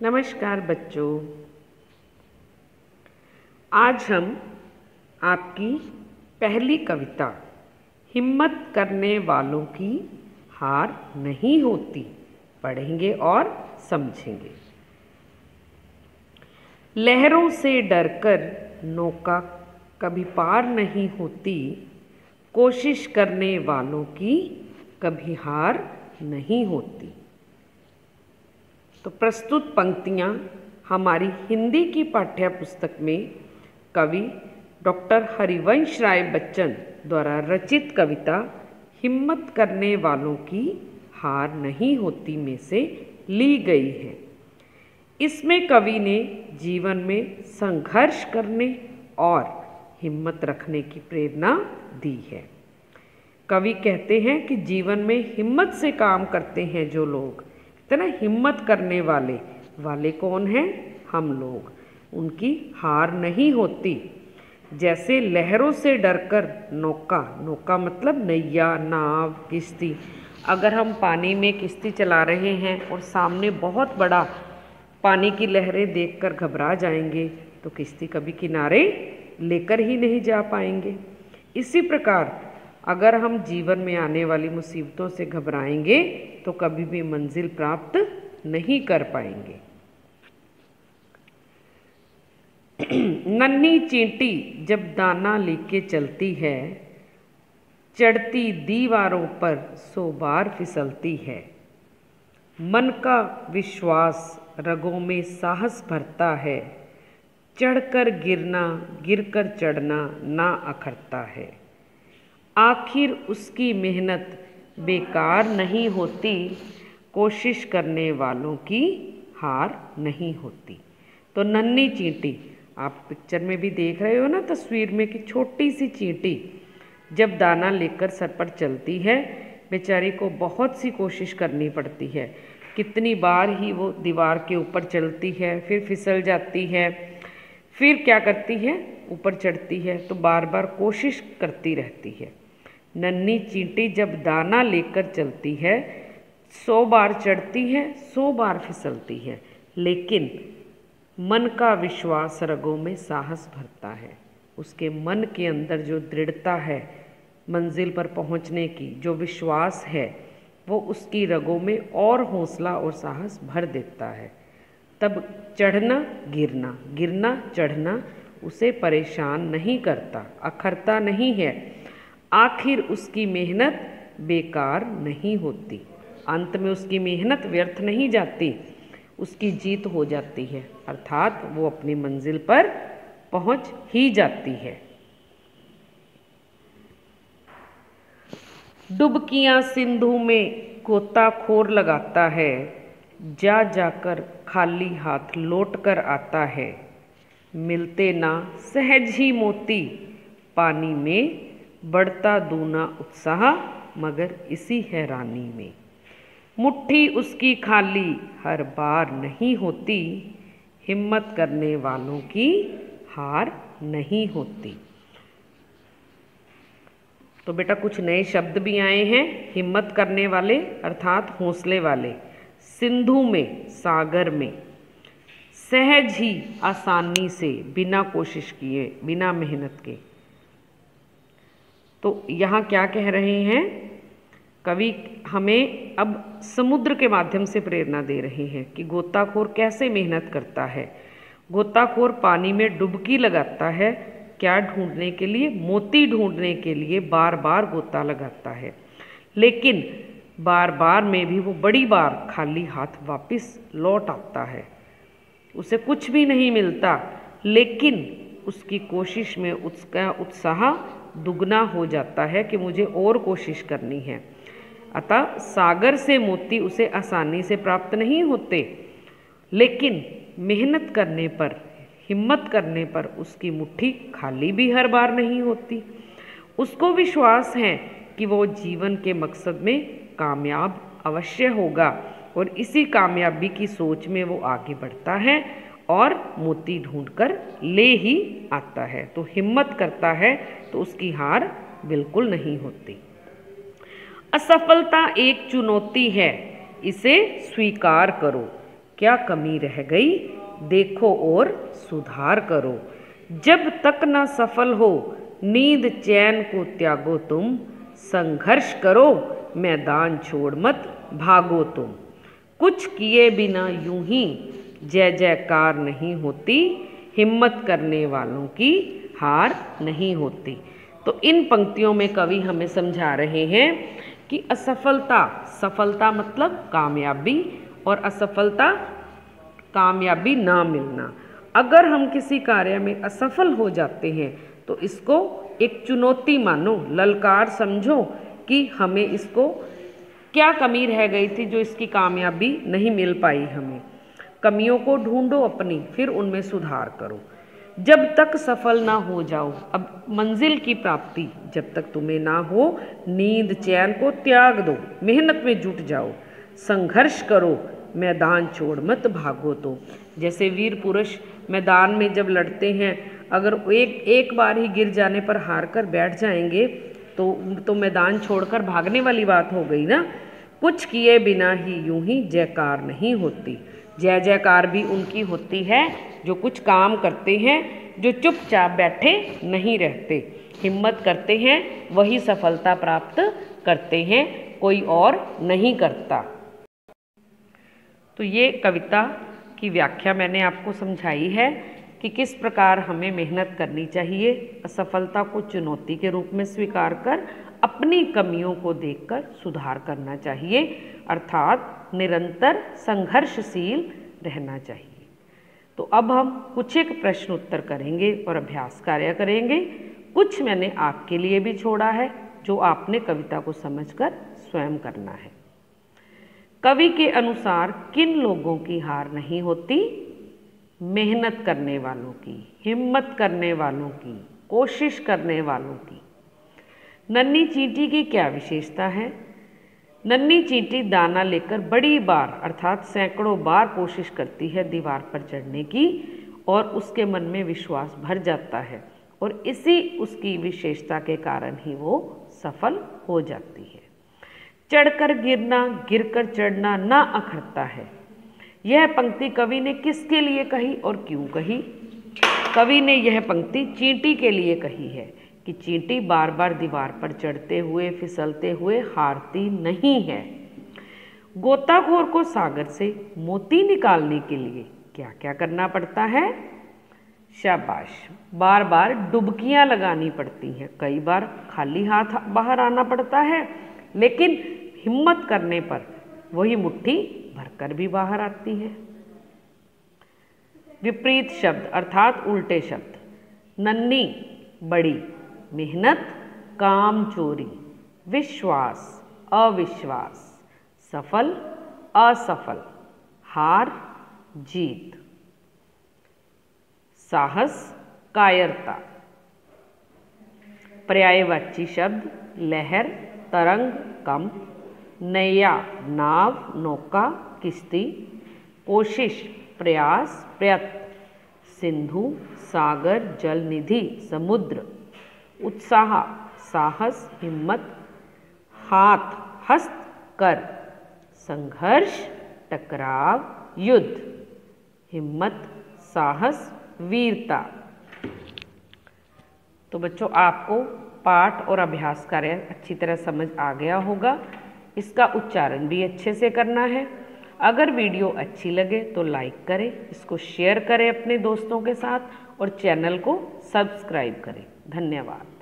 नमस्कार बच्चों, आज हम आपकी पहली कविता हिम्मत करने वालों की हार नहीं होती पढ़ेंगे और समझेंगे। लहरों से डरकर नौका कभी पार नहीं होती, कोशिश करने वालों की कभी हार नहीं होती। तो प्रस्तुत पंक्तियाँ हमारी हिंदी की पाठ्य पुस्तक में कवि डॉक्टर हरिवंश राय बच्चन द्वारा रचित कविता हिम्मत करने वालों की हार नहीं होती में से ली गई है। इसमें कवि ने जीवन में संघर्ष करने और हिम्मत रखने की प्रेरणा दी है। कवि कहते हैं कि जीवन में हिम्मत से काम करते हैं जो लोग, ना हिम्मत करने वाले कौन हैं? हम लोग। उनकी हार नहीं होती। जैसे लहरों से डरकर नौका मतलब नैया, नाव, किश्ती। अगर हम पानी में किश्ती चला रहे हैं और सामने बहुत बड़ा पानी की लहरें देखकर घबरा जाएंगे तो किश्ती कभी किनारे लेकर ही नहीं जा पाएंगे। इसी प्रकार अगर हम जीवन में आने वाली मुसीबतों से घबराएंगे तो कभी भी मंजिल प्राप्त नहीं कर पाएंगे। नन्ही चींटी जब दाना लेके चलती है, चढ़ती दीवारों पर 100 बार फिसलती है। मन का विश्वास रगों में साहस भरता है, चढ़कर गिरना गिरकर चढ़ना ना अखरता है। आखिर उसकी मेहनत बेकार नहीं होती, कोशिश करने वालों की हार नहीं होती। तो नन्ही चींटी, आप पिक्चर में भी देख रहे हो ना तस्वीर में, कि छोटी सी चींटी जब दाना लेकर सर पर चलती है, बेचारी को बहुत सी कोशिश करनी पड़ती है। कितनी बार ही वो दीवार के ऊपर चलती है, फिर फिसल जाती है, फिर क्या करती है, ऊपर चढ़ती है, तो बार बार कोशिश करती रहती है। नन्ही चींटी जब दाना लेकर चलती है, 100 बार चढ़ती है, 100 बार फिसलती है, लेकिन मन का विश्वास रगों में साहस भरता है। उसके मन के अंदर जो दृढ़ता है मंजिल पर पहुंचने की, जो विश्वास है, वो उसकी रगों में और हौसला और साहस भर देता है। तब चढ़ना गिरना चढ़ना उसे परेशान नहीं करता, अखरता नहीं है। आखिर उसकी मेहनत बेकार नहीं होती। अंत में उसकी मेहनत व्यर्थ नहीं जाती, उसकी जीत हो जाती है, अर्थात वो अपनी मंजिल पर पहुंच ही जाती है। डुबकियां सिंधु में गोताखोर लगाता है, जा जाकर खाली हाथ लौट कर आता है। मिलते ना सहज ही मोती, पानी में बढ़ता दूना उत्साह मगर इसी हैरानी में। मुट्ठी उसकी खाली हर बार नहीं होती, हिम्मत करने वालों की हार नहीं होती। तो बेटा कुछ नए शब्द भी आए हैं। हिम्मत करने वाले अर्थात हौसले वाले, सिंधु में सागर में, सहज ही आसानी से, बिना कोशिश किए, बिना मेहनत के। तो यहाँ क्या कह रहे हैं कवि? हमें अब समुद्र के माध्यम से प्रेरणा दे रहे हैं कि गोताखोर कैसे मेहनत करता है। गोताखोर पानी में डुबकी लगाता है, क्या ढूंढने के लिए? मोती ढूंढने के लिए बार बार गोता लगाता है, लेकिन बार बार में भी वो बड़ी बार खाली हाथ वापस लौट आता है। उसे कुछ भी नहीं मिलता, लेकिन उसकी कोशिश में उसका उत्साह दुगना हो जाता है कि मुझे और कोशिश करनी है। अतः सागर से मोती उसे आसानी से प्राप्त नहीं होते, लेकिन मेहनत करने पर, हिम्मत करने पर उसकी मुट्ठी खाली भी हर बार नहीं होती। उसको विश्वास है कि वो जीवन के मकसद में कामयाब अवश्य होगा, और इसी कामयाबी की सोच में वो आगे बढ़ता है और मोती ढूंढकर ले ही आता है। तो हिम्मत करता है तो उसकी हार बिल्कुल नहीं होती। असफलता एक चुनौती है, इसे स्वीकार करो। क्या कमी रह गई, देखो और सुधार करो। जब तक न सफल हो नींद चैन को त्यागो तुम, संघर्ष करो मैदान छोड़ मत भागो तुम। कुछ किए बिना यूं ही जय जयकार नहीं होती, हिम्मत करने वालों की हार नहीं होती। तो इन पंक्तियों में कवि हमें समझा रहे हैं कि असफलता, सफलता मतलब कामयाबी, और असफलता कामयाबी ना मिलना। अगर हम किसी कार्य में असफल हो जाते हैं तो इसको एक चुनौती मानो, ललकार समझो कि हमें इसको क्या कमी रह गई थी जो इसकी कामयाबी नहीं मिल पाई हमें। कमियों को ढूंढो अपनी, फिर उनमें सुधार करो। जब तक सफल ना हो जाओ, अब मंजिल की प्राप्ति जब तक तुम्हें ना हो, नींद चैन को त्याग दो, मेहनत में जुट जाओ, संघर्ष करो मैदान छोड़ मत भागो। तो जैसे वीर पुरुष मैदान में जब लड़ते हैं, अगर एक बार ही गिर जाने पर हार कर बैठ जाएंगे तो मैदान छोड़कर भागने वाली बात हो गई ना। कुछ किए बिना ही यूं ही जयकार नहीं होती। जय जयकार भी उनकी होती है जो कुछ काम करते हैं, जो चुपचाप बैठे नहीं रहते, हिम्मत करते हैं, वही सफलता प्राप्त करते हैं, कोई और नहीं करता। तो ये कविता की व्याख्या मैंने आपको समझाई है कि किस प्रकार हमें मेहनत करनी चाहिए, असफलता को चुनौती के रूप में स्वीकार कर अपनी कमियों को देखकर सुधार करना चाहिए, अर्थात निरंतर संघर्षशील रहना चाहिए। तो अब हम कुछ एक प्रश्न उत्तर करेंगे और अभ्यास कार्य करेंगे। कुछ मैंने आपके लिए भी छोड़ा है जो आपने कविता को समझकर स्वयं करना है। कवि के अनुसार किन लोगों की हार नहीं होती? मेहनत करने वालों की, हिम्मत करने वालों की, कोशिश करने वालों की। नन्ही चींटी की क्या विशेषता है? नन्ही चींटी दाना लेकर बड़ी बार अर्थात सैकड़ों बार कोशिश करती है दीवार पर चढ़ने की, और उसके मन में विश्वास भर जाता है, और इसी उसकी विशेषता के कारण ही वो सफल हो जाती है। चढ़कर गिरना, गिरकर चढ़ना ना अखरता है। यह पंक्ति कवि ने किसके लिए कही और क्यों कही? कवि ने यह पंक्ति चींटी के लिए कही है कि चींटी बार बार दीवार पर चढ़ते हुए, फिसलते हुए हारती नहीं है। गोताखोर को सागर से मोती निकालने के लिए क्या क्या करना पड़ता है? शाबाश, बार बार डुबकियां लगानी पड़ती हैं, कई बार खाली हाथ बाहर आना पड़ता है, लेकिन हिम्मत करने पर वही मुट्ठी भरकर भी बाहर आती है। विपरीत शब्द अर्थात उल्टे शब्द, नन्ही बड़ी, मेहनत काम चोरी, विश्वास अविश्वास, सफल असफल, हार जीत, साहस कायरता। पर्यायवाची शब्द लहर तरंग कंप, नैया नाव नौका किश्ती, कोशिश प्रयास प्रयत्न, सिंधु सागर जल निधि समुद्र, उत्साह साहस हिम्मत, हाथ हस्त कर, संघर्ष टकराव युद्ध, हिम्मत साहस वीरता। तो बच्चों, आपको पाठ और अभ्यास कार्य अच्छी तरह समझ आ गया होगा। इसका उच्चारण भी अच्छे से करना है। अगर वीडियो अच्छी लगे तो लाइक करें, इसको शेयर करें अपने दोस्तों के साथ, और चैनल को सब्सक्राइब करें। धन्यवाद।